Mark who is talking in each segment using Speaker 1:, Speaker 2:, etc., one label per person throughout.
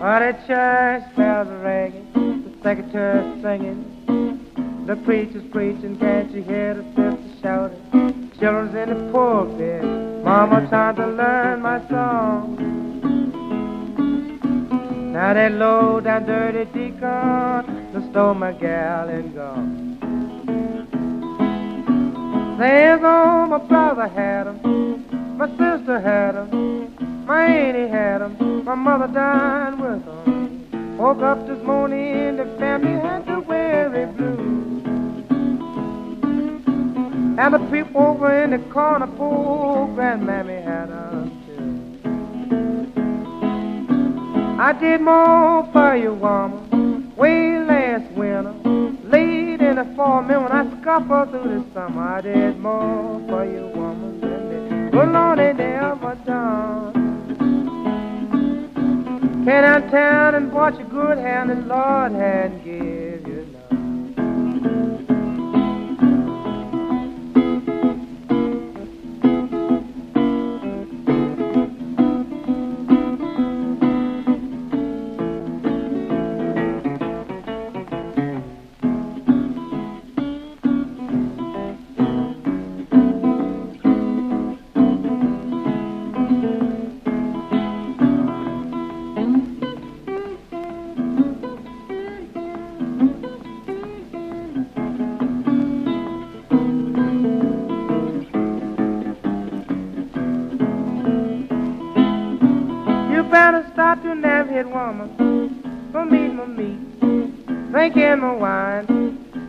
Speaker 1: While the church bells are ringing, the secretary's singing, the preacher's preaching, can't you hear the sisters shouting? Children's in the pulpit, mama trying to learn my song. Now that low down dirty deacon done stole my gal and gone. Says, oh, my brother had 'em, my sister had 'em, my auntie had 'em, my mother died with 'em. Woke up this morning, the family had to wear it blue. And the people over in the corner, poor grandmammy had 'em too. I did more for you, woman, way last winter, late in the fall, man, when I scuffled through the summer. I did more for you, woman, than the good Lord ain't ever done. Came downtown and bought you good hand, and Lord hadn't give you none. Better stop your nab-head woman from eating my meat, drinking my wine,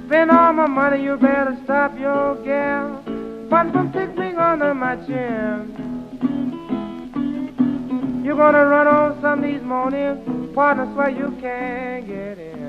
Speaker 1: spend all my money. You better stop your gal putting some picnic under my chin. You're gonna run on some of these mornings, partner, swear you can't get in.